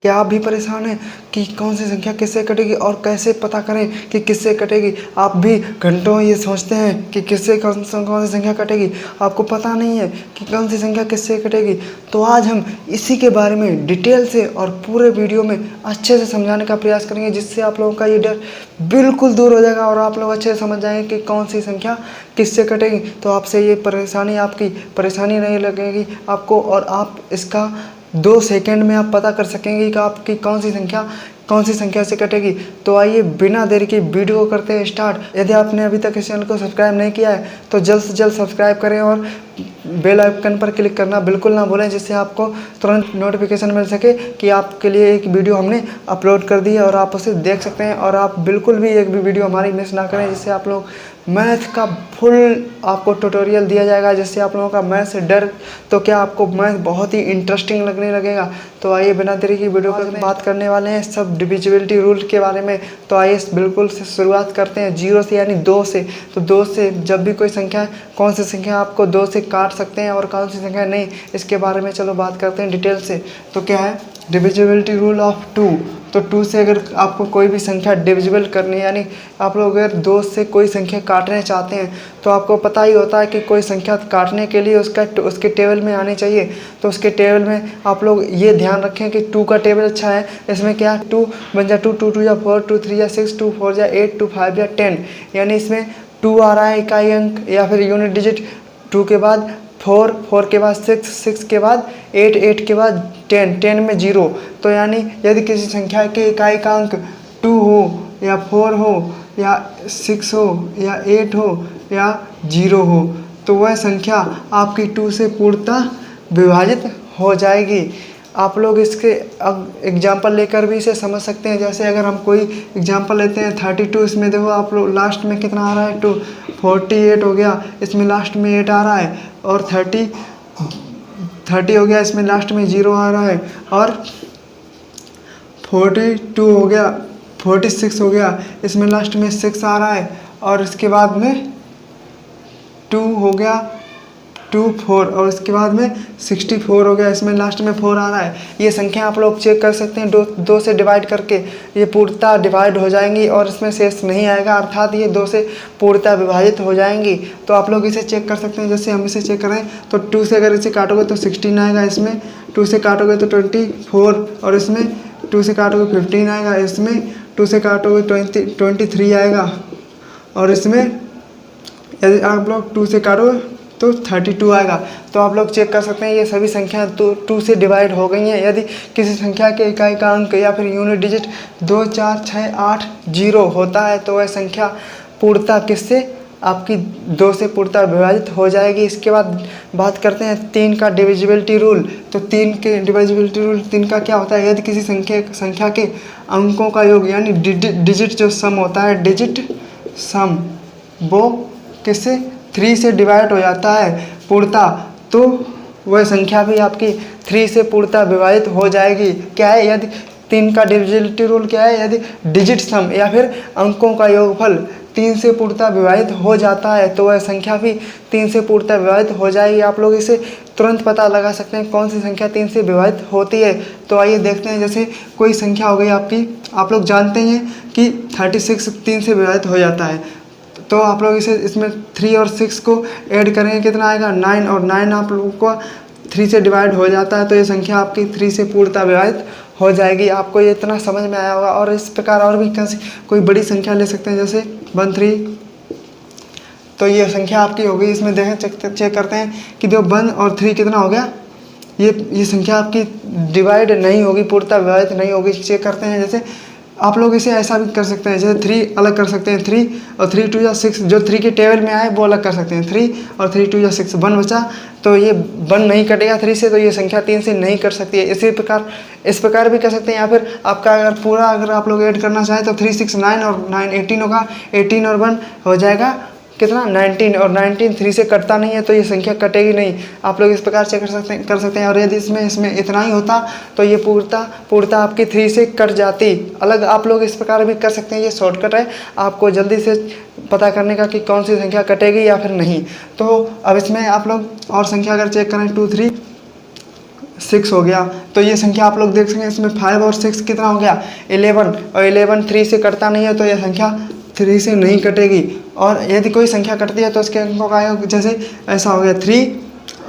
क्या आप भी परेशान हैं कि कौन सी संख्या किससे कटेगी और कैसे पता करें कि किससे कटेगी। आप भी घंटों ये सोचते हैं कि किससे कौन सी संख्या कटेगी, आपको पता नहीं है कि कौन सी संख्या किससे कटेगी। तो आज हम इसी के बारे में डिटेल से और पूरे वीडियो में अच्छे से समझाने का प्रयास करेंगे, जिससे आप लोगों का ये डर बिल्कुल दूर हो जाएगा और आप लोग अच्छे से समझ जाएंगे कि कौन सी संख्या किससे कटेगी। तो आपसे ये आपकी परेशानी नहीं लगेगी आपको, और आप इसका 2 सेकंड में आप पता कर सकेंगे कि आपकी कौन सी संख्या से कटेगी। तो आइए बिना देरी के वीडियो को करते हैं स्टार्ट। यदि आपने अभी तक इस चैनल को सब्सक्राइब नहीं किया है तो जल्द से जल्द सब्सक्राइब करें और बेल आइकन पर क्लिक करना बिल्कुल ना भूलें, जिससे आपको तुरंत नोटिफिकेशन मिल सके कि आपके लिए एक वीडियो हमने अपलोड कर दी है और आप उसे देख सकते हैं। और आप बिल्कुल भी एक भी वीडियो हमारी मिस ना करें, जिससे आप लोग मैथ का फुल आपको ट्यूटोरियल दिया जाएगा, जिससे आप लोगों का मैथ से डर तो क्या आपको मैथ बहुत ही इंटरेस्टिंग लगने लगेगा। तो आइए बिना देरी की वीडियो पर बात करने वाले हैं सब डिविजिबिलिटी रूल के बारे में। तो आइए बिल्कुल से शुरुआत करते हैं 0 से, यानी 2 से। तो 2 से जब भी कोई संख्या, कौन सी संख्या आपको 2 से काट सकते हैं और कौन सी संख्या नहीं, इसके बारे में चलो बात करते हैं डिटेल से। तो क्या है डिविजिबिलिटी रूल ऑफ 2। तो 2 से अगर आपको कोई भी संख्या डिविजिबल करनी है, यानी आप लोग अगर 2 से कोई संख्या काटना चाहते हैं, तो आपको पता ही होता है कि कोई संख्या काटने के लिए उसके टेबल में आनी चाहिए। तो उसके टेबल में आप लोग ये ध्यान रखें कि 2 का टेबल अच्छा है। इसमें क्या 2 बन जा 2, 2 2 या 4, 2 3 या 6, 2 4 या 8, 2 5 या 10, यानी इसमें 2 आ रहा है इकाई अंक या फिर यूनिट डिजिट। 2 के बाद 4, 4 के बाद 6, 6 के बाद 8, 8 के बाद 10, 10 में 0। तो यानी यदि किसी संख्या के इकाई का अंक 2 हो या 4 हो या 6 हो या 8 हो या 0 हो, तो वह संख्या आपकी 2 से पूर्णतः विभाजित हो जाएगी। आप लोग इसके अब एग्जाम्पल लेकर भी इसे समझ सकते हैं। जैसे अगर हम कोई एग्जाम्पल लेते हैं 32, इसमें देखो आप लोग लास्ट में कितना आ रहा है 2, 48 हो गया, इसमें लास्ट में 8 आ रहा है। और 30 हो गया, इसमें लास्ट में 0 आ रहा है। और 42 हो गया, 46 हो गया, इसमें लास्ट में 6 आ रहा है। और इसके बाद में 2 हो गया, 2 4, और इसके बाद में 64 हो गया, इसमें लास्ट में 4 आ रहा है। ये संख्या आप लोग चेक कर सकते हैं 2 से डिवाइड करके, ये पूर्णतः डिवाइड हो जाएंगी और इसमें शेष नहीं आएगा, अर्थात ये 2 से पूर्णतः विभाजित हो जाएंगी। तो आप लोग इसे चेक कर सकते हैं। जैसे हम इसे चेक करें तो 2 से अगर इसे काटोगे तो 16 आएगा, इसमें 2 से काटोगे तो 24, और इसमें 2 से काटोगे 15 आएगा, इसमें 2 से काटोगे 23 आएगा, और इसमें यदि आप लोग 2 से काटोगे तो 32 आएगा। तो आप लोग चेक कर सकते हैं ये सभी संख्या 2 से डिवाइड हो गई हैं। यदि किसी संख्या के इकाई का अंक या फिर यूनिट डिजिट 2 4 6 8 0 होता है, तो वह संख्या पूर्णतः किससे आपकी 2 से पूर्णतः विभाजित हो जाएगी। इसके बाद बात करते हैं 3 का डिविजिबिलिटी रूल। तो 3 के डिविजिबिलिटी रूल 3 का क्या होता है, यदि किसी संख्या के अंकों का योग, यानी डिजिट जो सम होता है, डिजिट सम, वो किससे 3 से डिवाइड हो जाता है पूर्णतः, तो वह संख्या भी आपकी 3 से पूर्णतः विभाजित हो जाएगी। क्या है, यदि 3 का डिविजिबिलिटी रूल क्या है, यदि डिजिट सम या फिर अंकों का योगफल 3 से पूर्णतः विभाजित हो जाता है, तो वह संख्या भी 3 से पूर्णतः विभाजित हो जाएगी। आप लोग इसे तुरंत पता लगा सकते हैं कौन सी संख्या 3 से विभाजित होती है। तो आइए देखते हैं। जैसे कोई संख्या हो गई आपकी, आप लोग जानते हैं कि 36 3 से विभाजित हो जाता है। तो आप लोग इसमें 3 और 6 को ऐड करेंगे, कितना आएगा 9, और 9 आप लोगों को 3 से डिवाइड हो जाता है, तो ये संख्या आपकी 3 से पूर्णतः विभाजित हो जाएगी। आपको ये इतना समझ में आया होगा। और इस प्रकार और भी कोई बड़ी संख्या ले सकते हैं, जैसे 13। तो ये संख्या आपकी हो गई। इसमें देखें, चेक करते हैं कि जो 1 और 3 कितना हो गया, ये संख्या आपकी डिवाइड नहीं होगी, पूर्णतः विभाजित नहीं होगी। चेक करते हैं। जैसे आप लोग इसे ऐसा भी कर सकते हैं, जैसे 3 अलग कर सकते हैं, 3 और 3 2 या 6, जो 3 के टेबल में आए वो अलग कर सकते हैं। 3 और 3 2 या 6, 1 बचा, तो ये 1 नहीं कटेगा 3 से, तो ये संख्या 3 से नहीं कट सकती है। इस प्रकार भी कर सकते हैं। या फिर आपका अगर आप लोग ऐड करना चाहें तो 3 6 9 और 9 18 होगा, 18 और 1 हो जाएगा कितना 19, और 19 3 से कटता नहीं है, तो ये संख्या कटेगी नहीं। आप लोग इस प्रकार से कर सकते हैं। और यदि इसमें इतना ही होता तो ये पूर्णतः आपकी 3 से कट जाती। अलग आप लोग इस प्रकार भी कर सकते हैं। ये शॉर्टकट है आपको जल्दी से पता करने का कि कौन सी संख्या कटेगी या फिर नहीं। तो अब इसमें आप लोग और संख्या अगर चेक करें 2 3, 6 हो गया। तो ये संख्या आप लोग देख सकते हैं, इसमें 5 और 6 कितना हो गया 11, और 11 3 से कटता नहीं है, तो यह संख्या 3 से नहीं कटेगी। और यदि कोई संख्या कटती है तो उसके अंकों का योग जैसे ऐसा हो गया 3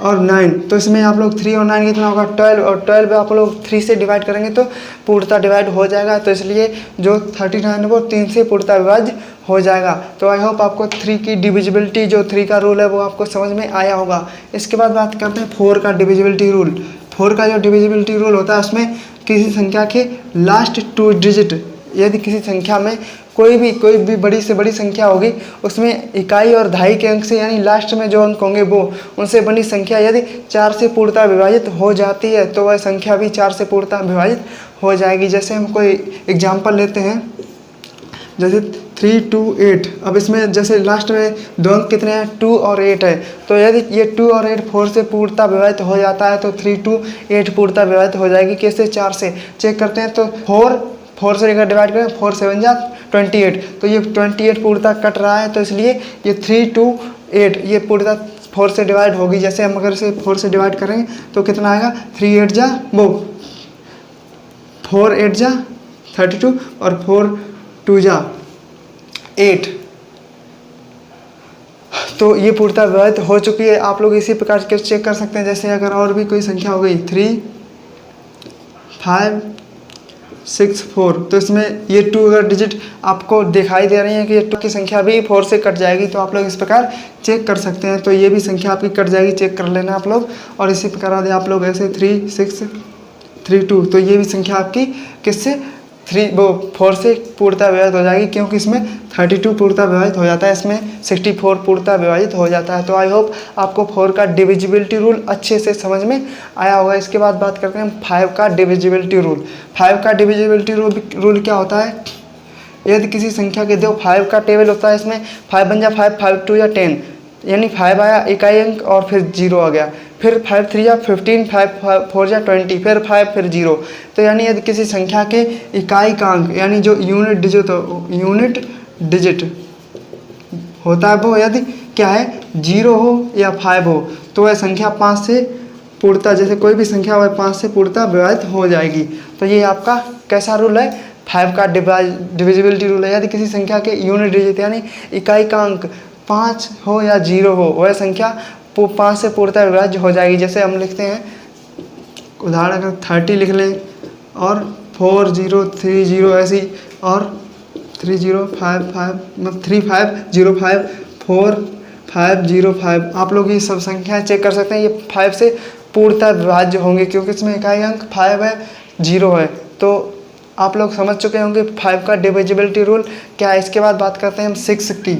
और 9, तो इसमें आप लोग 3 और 9 कितना होगा 12, और 12 आप लोग 3 से डिवाइड करेंगे तो पूर्णतः डिवाइड हो जाएगा। तो इसलिए जो 39 है वो 3 से पूर्णतः विभाज्य हो जाएगा। तो आई होप आपको 3 की डिविजिबिलिटी, जो 3 का रूल है वो आपको समझ में आया होगा। इसके बाद बात करते हैं 4 का डिविजिबिलिटी रूल। 4 का जो डिविजिबिलिटी रूल होता है उसमें किसी संख्या के लास्ट 2 डिजिट, यदि किसी संख्या में कोई भी बड़ी से बड़ी संख्या होगी उसमें इकाई और दहाई के अंक से यानी लास्ट में जो अंक होंगे वो उनसे बनी संख्या यदि 4 से पूर्णतः विभाजित हो जाती है तो वह संख्या भी 4 से पूर्णतः विभाजित हो जाएगी। जैसे हम कोई एग्जाम्पल लेते हैं, जैसे 3, 2, 8। अब इसमें जैसे लास्ट में दो अंक कितने हैं 2 और 8 है, तो यदि ये 2 और 8 4 से पूर्णतः विभाजित हो जाता है तो 3, 2, 8 पूर्णतः विभाजित हो जाएगी। कैसे 4 से चेक करते हैं, तो 4 से लेकर डिवाइड करें, 4 7 जा 28, तो ये 28 पूर्णतः कट रहा है, तो इसलिए ये 3, 2, 8 ये पूर्णतः 4 से डिवाइड होगी। जैसे हम अगर इसे 4 से डिवाइड करेंगे तो कितना आएगा 3 8 जा 4 8 जा 32 और 4 2 जा 8, तो ये पूर्णतः विभाजित हो चुकी है। आप लोग इसी प्रकार के चेक कर सकते हैं। जैसे अगर और भी कोई संख्या हो गई 3 5 6 4, तो इसमें ये 2 अगर डिजिट आपको दिखाई दे रही है कि ये 2 की संख्या भी 4 से कट जाएगी, तो आप लोग इस प्रकार चेक कर सकते हैं। तो ये भी संख्या आपकी कट जाएगी, चेक कर लेना आप लोग। और इसी प्रकार यदि आप लोग ऐसे 3 6 3 2, तो ये भी संख्या आपकी किससे 4 से पूर्णतः विभाजित हो जाएगी, क्योंकि इसमें 32 पूर्णतः विभाजित हो जाता है, इसमें 64 पूर्णतः विभाजित हो जाता है। तो आई होप आपको 4 का डिविजिबिलिटी रूल अच्छे से समझ में आया होगा। इसके बाद बात करते हैं 5 का डिविजिबिलिटी रूल। 5 का डिविजिबिलिटी रूल क्या होता है, यदि किसी संख्या के दो 5 का टेबल होता है, इसमें 5 बन जा 5, 5 2 या 10, यानी 5 आया इकाई अंक और फिर 0 आ गया, फिर 5 3 या 15, 5 4 या 20, फिर 5 फिर 0। तो यानी यदि किसी संख्या के इकाई का अंक यानी जो यूनिट डिजिट होता है वो यदि क्या है 0 हो या 5 हो, तो वह संख्या 5 से पूर्णतः, जैसे कोई भी संख्या वह 5 से पूर्णतः विभाजित हो जाएगी। तो ये आपका कैसा रूल है 5 का डिविजिबिलिटी रूल है। यदि किसी संख्या के यूनिट डिजिट यानी इकाई का अंक 5 हो या 0 हो, वह संख्या 5 से पूर्णतः विभाज्य हो जाएगी। जैसे हम लिखते हैं उदाहरण अगर 30 लिख लें और 4 0 3 0 ऐसी, और 3 0 5 5 मतलब 3 5 0 5 4 5 0 5, आप लोग ये सब संख्याएं चेक कर सकते हैं, ये 5 से पूर्णतः विभाज्य होंगे क्योंकि इसमें इकाई अंक 5 है 0 है। तो आप लोग समझ चुके होंगे 5 का डिविजिबिलिटी रूल क्या है। इसके बाद बात करते हैं हम 6 की।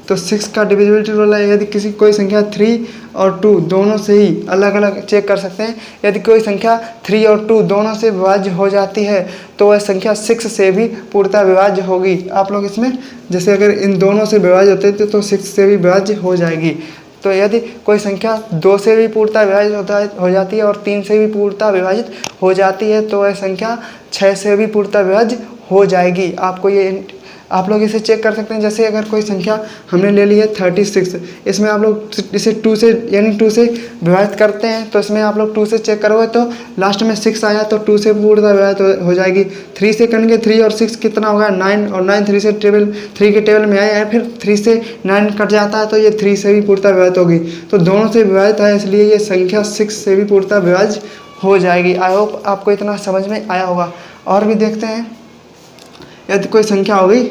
तो 6 का डिविजिबिलिटी रूल है, यदि किसी कोई संख्या 3 और 2 दोनों से ही अलग अलग चेक कर सकते हैं, यदि कोई संख्या 3 और 2 दोनों से विभाज्य हो जाती है तो वह संख्या 6 से भी पूर्णतः विभाज्य होगी। आप लोग इसमें जैसे अगर इन दोनों से विभाज्य होते थे तो 6 से भी विभाज्य हो जाएगी। तो यदि कोई संख्या 2 से भी पूर्णतः विभाजित हो जाती है और 3 से भी पूर्णतः विभाजित हो जाती है तो वह संख्या 6 से भी पूर्णतः विभाज्य हो जाएगी। आपको ये आप लोग इसे चेक कर सकते हैं। जैसे अगर कोई संख्या हमने ले ली है 36, इसमें आप लोग इसे 2 से यानी 2 से विभाजित करते हैं, तो इसमें आप लोग 2 से चेक करोगे तो लास्ट में 6 आया तो 2 से पूर्णतः विभाजित हो जाएगी। 3 से करेंगे 3 और 6 कितना होगा 9, और 9 3 से 3 के टेबल में आया है, फिर 3 से 9 कट जाता है तो ये 3 से भी पूर्णतः विभाजित होगी। तो दोनों से विभाजित है इसलिए ये संख्या 6 से भी पूर्णतः विभाज्य हो जाएगी। आई होप आपको इतना समझ में आया होगा। और भी देखते हैं, यदि कोई संख्या हो गई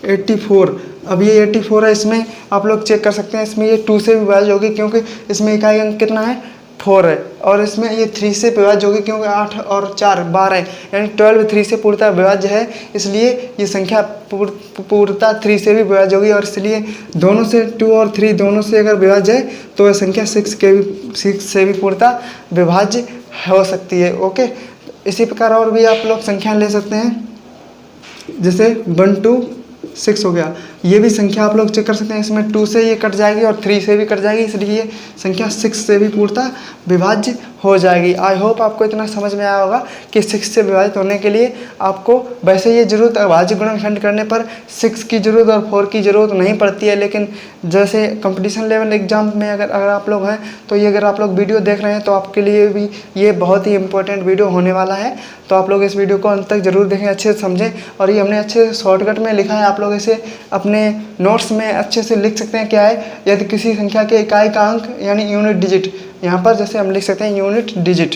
84, अब ये 84 है, इसमें आप लोग चेक कर सकते हैं, इसमें ये 2 से विभाज्य होगी क्योंकि इसमें इकाई अंक कितना है 4 है, और इसमें ये 3 से विभाज्य होगी क्योंकि 8 और 4 12 है, यानी 12 3 से पूर्णतः विभाज्य है, इसलिए ये संख्या पूर्णतः 3 से भी विभाज्य होगी। और इसलिए दोनों से 2 और 3 दोनों से अगर विभाज्य है तो वह संख्या 6 से भी पूर्णतः विभाज्य हो सकती है। ओके, इसी प्रकार और भी आप लोग संख्या ले सकते हैं, जैसे 1 2 6 हो गया। ये भी संख्या आप लोग चेक कर सकते हैं, इसमें 2 से ये कट जाएगी और 3 से भी कट जाएगी, इसलिए ये संख्या 6 से भी पूर्णतः विभाज्य हो जाएगी। आई होप आपको इतना समझ में आया होगा कि 6 से विभाजित होने के लिए आपको वैसे ये जरूरत अभाज्य गुणनखंड करने पर 6 की ज़रूरत और 4 की ज़रूरत नहीं पड़ती है, लेकिन जैसे कंपटीशन लेवल एग्जाम में अगर आप लोग हैं तो ये अगर आप लोग वीडियो देख रहे हैं तो आपके लिए भी ये बहुत ही इंपॉर्टेंट वीडियो होने वाला है। तो आप लोग इस वीडियो को अंत तक जरूर देखें, अच्छे से समझें। और ये हमने अच्छे शॉर्टकट में लिखा है, आप लोग इसे अपने नोट्स में अच्छे से लिख सकते हैं। क्या है, यदि किसी संख्या के इकाई का अंक यानी यूनिट डिजिट, यहाँ पर जैसे हम लिख सकते हैं यूनिट डिजिट,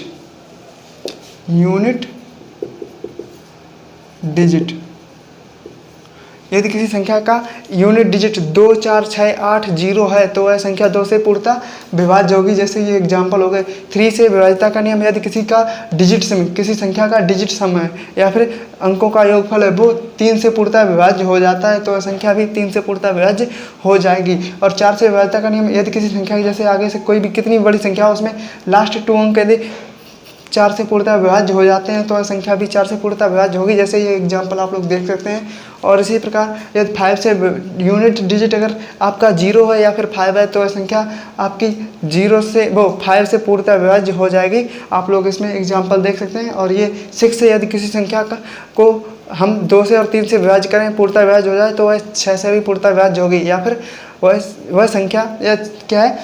यदि किसी संख्या का यूनिट डिजिट 2 4 6 8 0 है तो वह संख्या 2 से पूर्णतः विभाज्य होगी। जैसे ये एग्जांपल हो गए। 3 से विभाज्यता का नियम, यदि किसी का डिजिट सम, किसी संख्या का डिजिट सम है या फिर अंकों का योगफल है वो 3 से पूर्णतः विभाज्य हो जाता है तो वह संख्या भी 3 से पूर्णतः विभाज्य हो जाएगी। और 4 से विभाज्यता का नियम, यदि किसी संख्या की जैसे आगे से कोई भी कितनी बड़ी संख्या हो उसमें लास्ट 2 अंक यदि 4 से पूर्णतः विभाज्य हो जाते हैं तो वह संख्या भी 4 से पूर्णतः विभाज्य होगी। जैसे ये एग्जांपल आप लोग देख सकते हैं। और इसी प्रकार यदि 5 से यूनिट डिजिट अगर आपका 0 है या फिर 5 है तो वह संख्या आपकी 0 से 5 से पूर्णतः विभाज्य हो जाएगी। आप लोग इसमें एग्जांपल देख सकते हैं। और ये 6 से यदि किसी संख्या को हम 2 से और 3 से विभाज्य करें, पूर्णतः विभाज्य हो जाए तो वह 6 से भी पूर्णतः विभाज्य होगी। या फिर वह संख्या क्या है,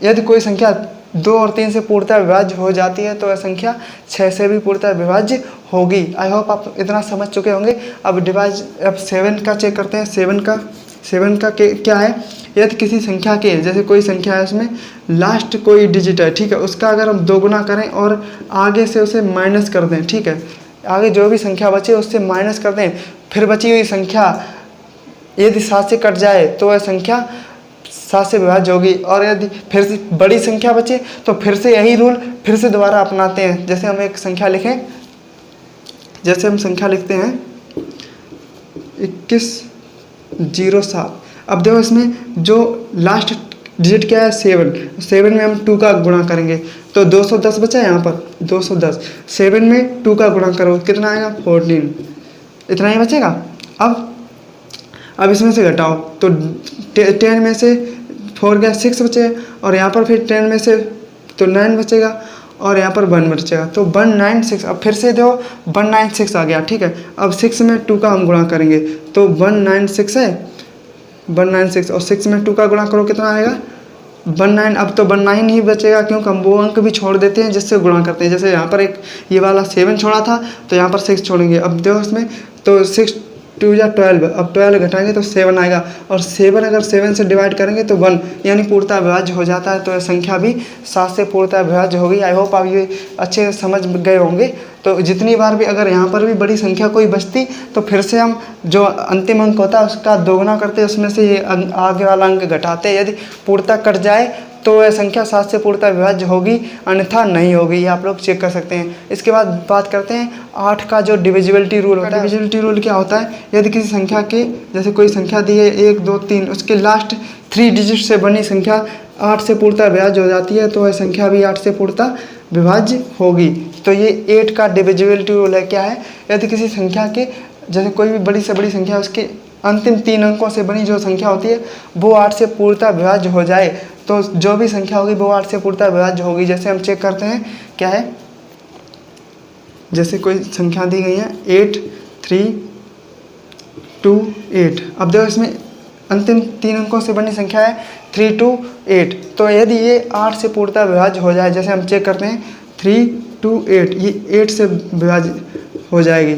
यदि कोई संख्या 2 और 3 से पूर्णतः विभाज्य हो जाती है तो वह संख्या 6 से भी पूर्णतः विभाज्य होगी। आई होप आप इतना समझ चुके होंगे। अब 7 का चेक करते हैं। 7 का क्या है, यदि किसी संख्या के जैसे कोई संख्या है उसमें लास्ट कोई डिजिट है, ठीक है, उसका अगर हम 2 गुना करें और आगे से उसे माइनस कर दें, ठीक है, आगे जो भी संख्या बचे उससे माइनस कर दें, फिर बची हुई संख्या यदि 7 से कट जाए तो वह संख्या 7 से विभाज्य होगी। और यदि फिर से बड़ी संख्या बचे तो फिर से यही रूल फिर से दोबारा अपनाते हैं। जैसे हम एक संख्या लिखें, जैसे हम संख्या लिखते हैं 2107। अब देखो इसमें जो लास्ट डिजिट क्या है 7 में हम 2 का गुणा करेंगे तो 210 बचा है यहाँ पर 210। 7 में 2 का गुणा करो कितना आएगा 14, इतना ही बचेगा। अब इसमें से घटाओ तो 10 में से 4 गया 6 बचे और यहाँ पर फिर 10 में से तो 9 बचेगा और यहाँ पर 1 बचेगा तो 196। अब फिर से देखो 196 आ गया, ठीक है। अब 6 में 2 का हम गुणा करेंगे तो 196 है, 196 और 6 में 2 का गुणा करो कितना आएगा 19। अब तो 19 ही बचेगा क्योंकि हम वो अंक भी छोड़ देते हैं जिससे गुणा करते हैं। जैसे यहाँ पर एक ये वाला 7 छोड़ा था तो यहाँ पर 6 छोड़ेंगे। अब देखो इसमें तो 6 2 या 12, अब 12 घटाएंगे तो 7 आएगा और 7 अगर 7 से डिवाइड करेंगे तो 1 यानी पूर्णतः विभाज्य हो जाता है। तो यह संख्या भी 7 से पूर्णतः विभाज्य होगी। आई होप आप ये अच्छे से समझ गए होंगे। तो जितनी बार भी अगर यहाँ पर भी बड़ी संख्या कोई बचती तो फिर से हम जो अंतिम अंक होता है उसका 2 गुना करते, उसमें से ये आगे वाला अंक घटाते। यदि पूर्णतः कट जाए तो वह संख्या 7 से पूर्णतः विभाज्य होगी, अन्यथा नहीं होगी। ये आप लोग चेक कर सकते हैं। इसके बाद बात करते हैं 8 का जो डिविजिबिलिटी रूल होता है। डिविजिबिलिटी रूल क्या होता है, यदि किसी संख्या के जैसे कोई संख्या दी है 1 2 3, उसके लास्ट 3 डिजिट से बनी संख्या 8 से पूर्णतः विभाज्य हो जाती है तो वह संख्या भी 8 से पूर्णतः विभाज्य होगी। तो ये 8 का डिविजिबिलिटी रूल है। क्या है, यदि किसी संख्या के जैसे कोई भी बड़ी से बड़ी संख्या उसके अंतिम 3 अंकों से बनी जो संख्या होती है वो 8 से पूर्णतः विभाज्य हो जाए तो जो भी संख्या होगी वो 8 से पूर्णतः विभाज्य होगी। जैसे हम चेक करते हैं क्या है, जैसे कोई संख्या दी गई है 8 3 2 8। अब देखो इसमें अंतिम 3 अंकों से बनी संख्या है 3 2 8। तो यदि ये 8 से पूर्णतः विभाज्य हो जाए, जैसे हम चेक करते हैं 3 2 8, ये 8 से विभाज्य हो जाएगी।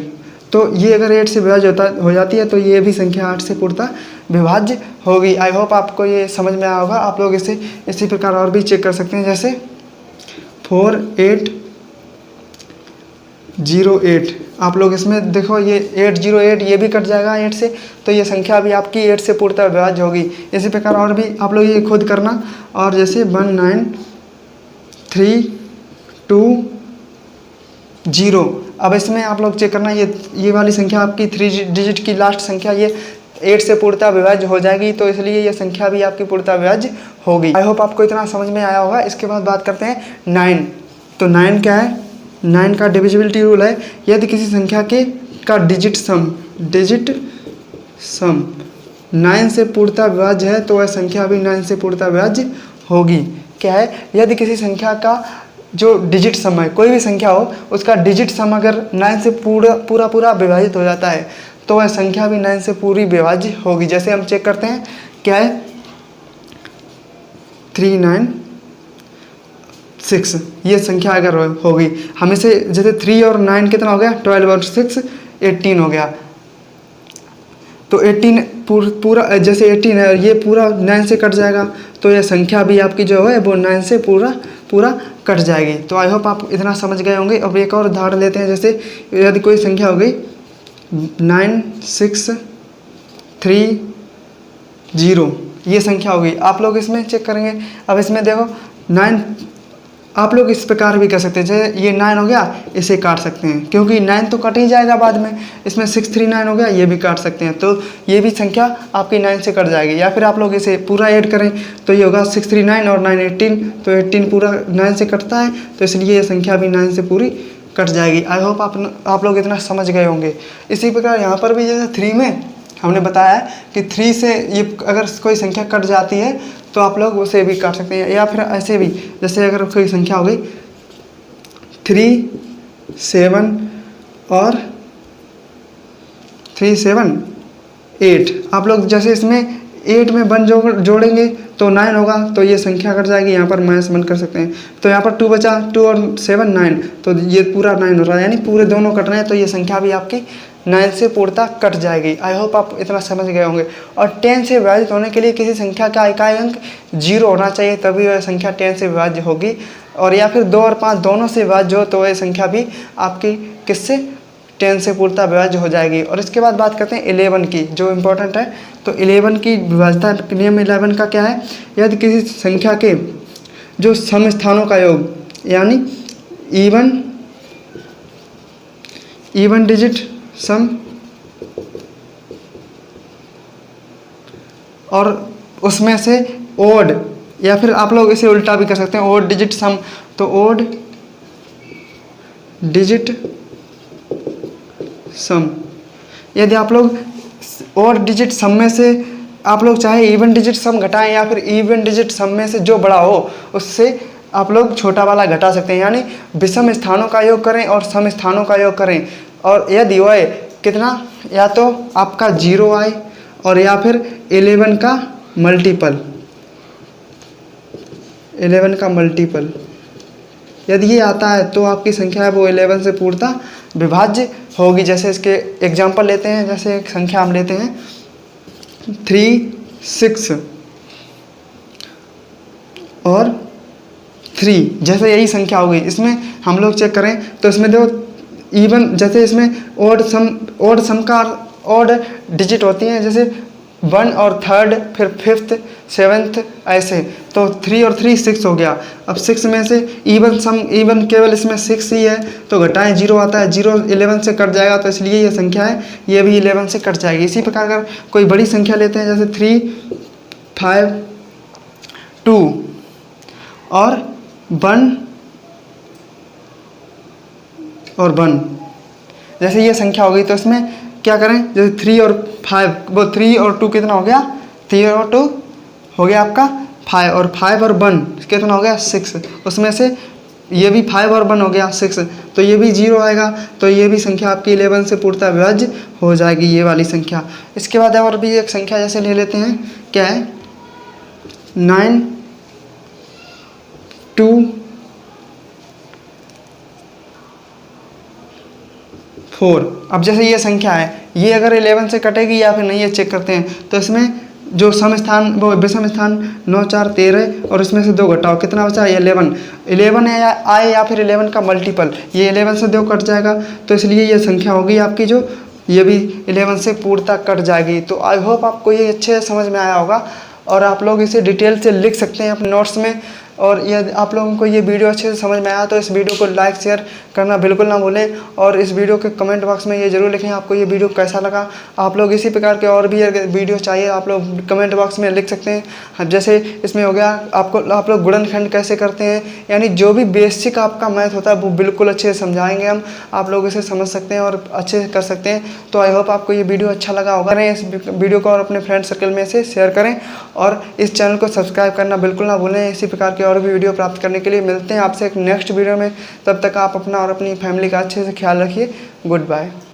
तो ये अगर 8 से विभाज्य हो जाती है तो ये भी संख्या 8 से पूर्णतः विभाज्य होगी। आई होप आपको ये समझ में आया होगा। आप लोग इसे इसी प्रकार और भी चेक कर सकते हैं, जैसे 4808। आप लोग इसमें देखो ये 808 ये भी कट जाएगा 8 से, तो ये संख्या भी आपकी 8 से पूर्णतः विभाज्य होगी। इसी प्रकार और भी आप लोग ये खुद करना। और जैसे 19320। अब इसमें आप लोग चेक करना, ये वाली संख्या आपकी 3 डिजिट की लास्ट संख्या ये 8 से पूर्णतः विभाज्य हो जाएगी, तो इसलिए ये संख्या भी आपकी पूर्णतः विभाज्य होगी। आई होप आपको इतना समझ में आया होगा। इसके बाद बात करते हैं 9। तो 9 क्या है, 9 का डिविजिबिलिटी रूल है, यदि किसी संख्या का डिजिट सम 9 से पूर्णतः विभाज्य है तो वह संख्या भी 9 से पूर्णतः विभाज्य होगी। क्या है, यदि किसी संख्या का जो डिजिट सम है, कोई भी संख्या हो उसका डिजिट सम अगर 9 से पूरा विभाजित हो जाता है तो वह संख्या भी 9 से पूरी विभाज्य होगी। जैसे हम चेक करते हैं, क्या है 3 9 6, ये संख्या अगर होगी, हम इसे जैसे 3 और 9 कितना हो गया 12 और 6 18 हो गया। तो 18 पूरा जैसे 18 है ये पूरा 9 से कट जाएगा तो यह संख्या भी आपकी जो है वो 9 से पूरा कट जाएगी। तो आई होप आप इतना समझ गए होंगे। अब एक और उदाहरण लेते हैं। जैसे यदि कोई संख्या हो गई 9 6 3 0, ये संख्या होगी। आप लोग इसमें चेक करेंगे। अब इसमें देखो 9, आप लोग इस प्रकार भी कर सकते हैं। जैसे ये 9 हो गया, इसे काट सकते हैं क्योंकि 9 तो कट ही जाएगा बाद में। इसमें 6 3 9 हो गया, ये भी काट सकते हैं, तो ये भी संख्या आपकी 9 से कट जाएगी। या फिर आप लोग इसे पूरा ऐड करें तो ये होगा 6 3 9 और 9 18, तो 18 पूरा 9 से कटता है, तो इसलिए ये संख्या भी 9 से पूरी कट जाएगी। आई होप आप लोग इतना समझ गए होंगे। इसी प्रकार यहाँ पर भी जैसे 3 में हमने बताया कि 3 से ये अगर कोई संख्या कट जाती है तो आप लोग उसे भी काट सकते हैं। या फिर ऐसे भी, जैसे अगर कोई संख्या हो गई 3 7 और 3 7 8, आप लोग जैसे इसमें 8 में 1 जोड़ेंगे तो 9 होगा, तो ये संख्या कट जाएगी। यहाँ पर -1 कर सकते हैं, तो यहाँ पर 2 बचा, 2 और 7 9, तो ये पूरा 9 हो रहा है, यानी पूरे दोनों कट रहे हैं, तो ये संख्या भी आपकी 9 से पूर्णतः कट जाएगी। आई होप आप इतना समझ गए होंगे। और 10 से विभाजित होने के लिए किसी संख्या का इकाई अंक 0 होना चाहिए, तभी वह संख्या 10 से विभाज्य होगी। और या फिर 2 और 5 दोनों से विभाज्य हो तो वह संख्या भी आपकी किससे 10 से पूर्णतः विभाज्य हो जाएगी। और इसके बाद बात करते हैं 11 की, जो इम्पोर्टेंट है। तो 11 की विभाज्यता नियम 11 का क्या है, यदि किसी संख्या के जो सम स्थानों का योग, यानी इवन डिजिट सम, और उसमें से ओड, या फिर आप लोग इसे उल्टा भी कर सकते हैं, ओड डिजिट सम। तो ओड डिजिट सम, यदि आप लोग ओड डिजिट सम में से आप लोग चाहे इवन डिजिट सम घटाएं या फिर इवन डिजिट सम में से जो बड़ा हो उससे आप लोग छोटा वाला घटा सकते हैं, यानी विषम स्थानों का योग करें और सम स्थानों का योग करें। और यदि वह कितना, या तो आपका 0 आए और या फिर 11 का मल्टीपल, यदि ये आता है तो आपकी संख्या है वो 11 से पूर्णतः विभाज्य होगी। जैसे इसके एग्जांपल लेते हैं। जैसे एक संख्या हम लेते हैं 3 6 और 3, जैसे यही संख्या हो गई। इसमें हम लोग चेक करें तो इसमें देखो इवन, जैसे इसमें ओड सम का ओड डिजिट होती हैं, जैसे 1 और 3rd, फिर 5th 7th, ऐसे। तो 3 और 3 6 हो गया। अब 6 में से इवन केवल इसमें 6 ही है, तो घटाएं 0 आता है, 0 11 से कट जाएगा, तो इसलिए ये संख्या है ये भी 11 से कट जाएगी। इसी प्रकार अगर कोई बड़ी संख्या लेते हैं जैसे 3 5 2 और 1 और 1, जैसे ये संख्या हो गई, तो इसमें क्या करें, जैसे 3 और 5, वो 3 और 2 कितना हो गया, 3 और 2 हो गया आपका 5, और 5 और 1 कितना हो गया 6, उसमें से ये भी 5 और 1 हो गया 6, तो ये भी 0 आएगा, तो ये भी संख्या आपकी 11 से पूर्णतः विभाज्य हो जाएगी, ये वाली संख्या। इसके बाद और भी एक संख्या जैसे ले लेते हैं, क्या है 9 2 4। अब जैसे ये संख्या है, ये अगर 11 से कटेगी या फिर नहीं, ये चेक करते हैं। तो इसमें जो सम स्थान, वो विषम स्थान 9 4 13, और इसमें से 2 घटाओ, कितना बचा, ये 11 है आए या फिर 11 का मल्टीपल, ये 11 से 2 कट जाएगा, तो इसलिए ये संख्या होगी आपकी जो, ये भी 11 से पूर्णतः कट जाएगी। तो आई होप आपको ये अच्छे से समझ में आया होगा, और आप लोग इसे डिटेल से लिख सकते हैं अपने नोट्स में। और यदि आप लोगों को ये वीडियो अच्छे से समझ में आया तो इस वीडियो को लाइक शेयर करना बिल्कुल ना भूलें, और इस वीडियो के कमेंट बॉक्स में ये ज़रूर लिखें आपको ये वीडियो कैसा लगा। आप लोग इसी प्रकार के और भी अगर वीडियो चाहिए आप लोग कमेंट बॉक्स में लिख सकते हैं। जैसे इसमें हो गया आप लोग गुणनखंड कैसे करते हैं, यानी जो भी बेसिक आपका मैथ होता है वो बिल्कुल अच्छे से समझाएंगे हम, आप लोग इसे समझ सकते हैं और अच्छे से कर सकते हैं। तो आई होप आपको ये वीडियो अच्छा लगा होगा। इस वीडियो को और अपने फ्रेंड सर्कल में से शेयर करें और इस चैनल को सब्सक्राइब करना बिल्कुल ना भूलें। इसी प्रकार के और भी वीडियो प्राप्त करने के लिए मिलते हैं आपसे एक नेक्स्ट वीडियो में। तब तक आप अपना और अपनी फैमिली का अच्छे से ख्याल रखिए। Good bye.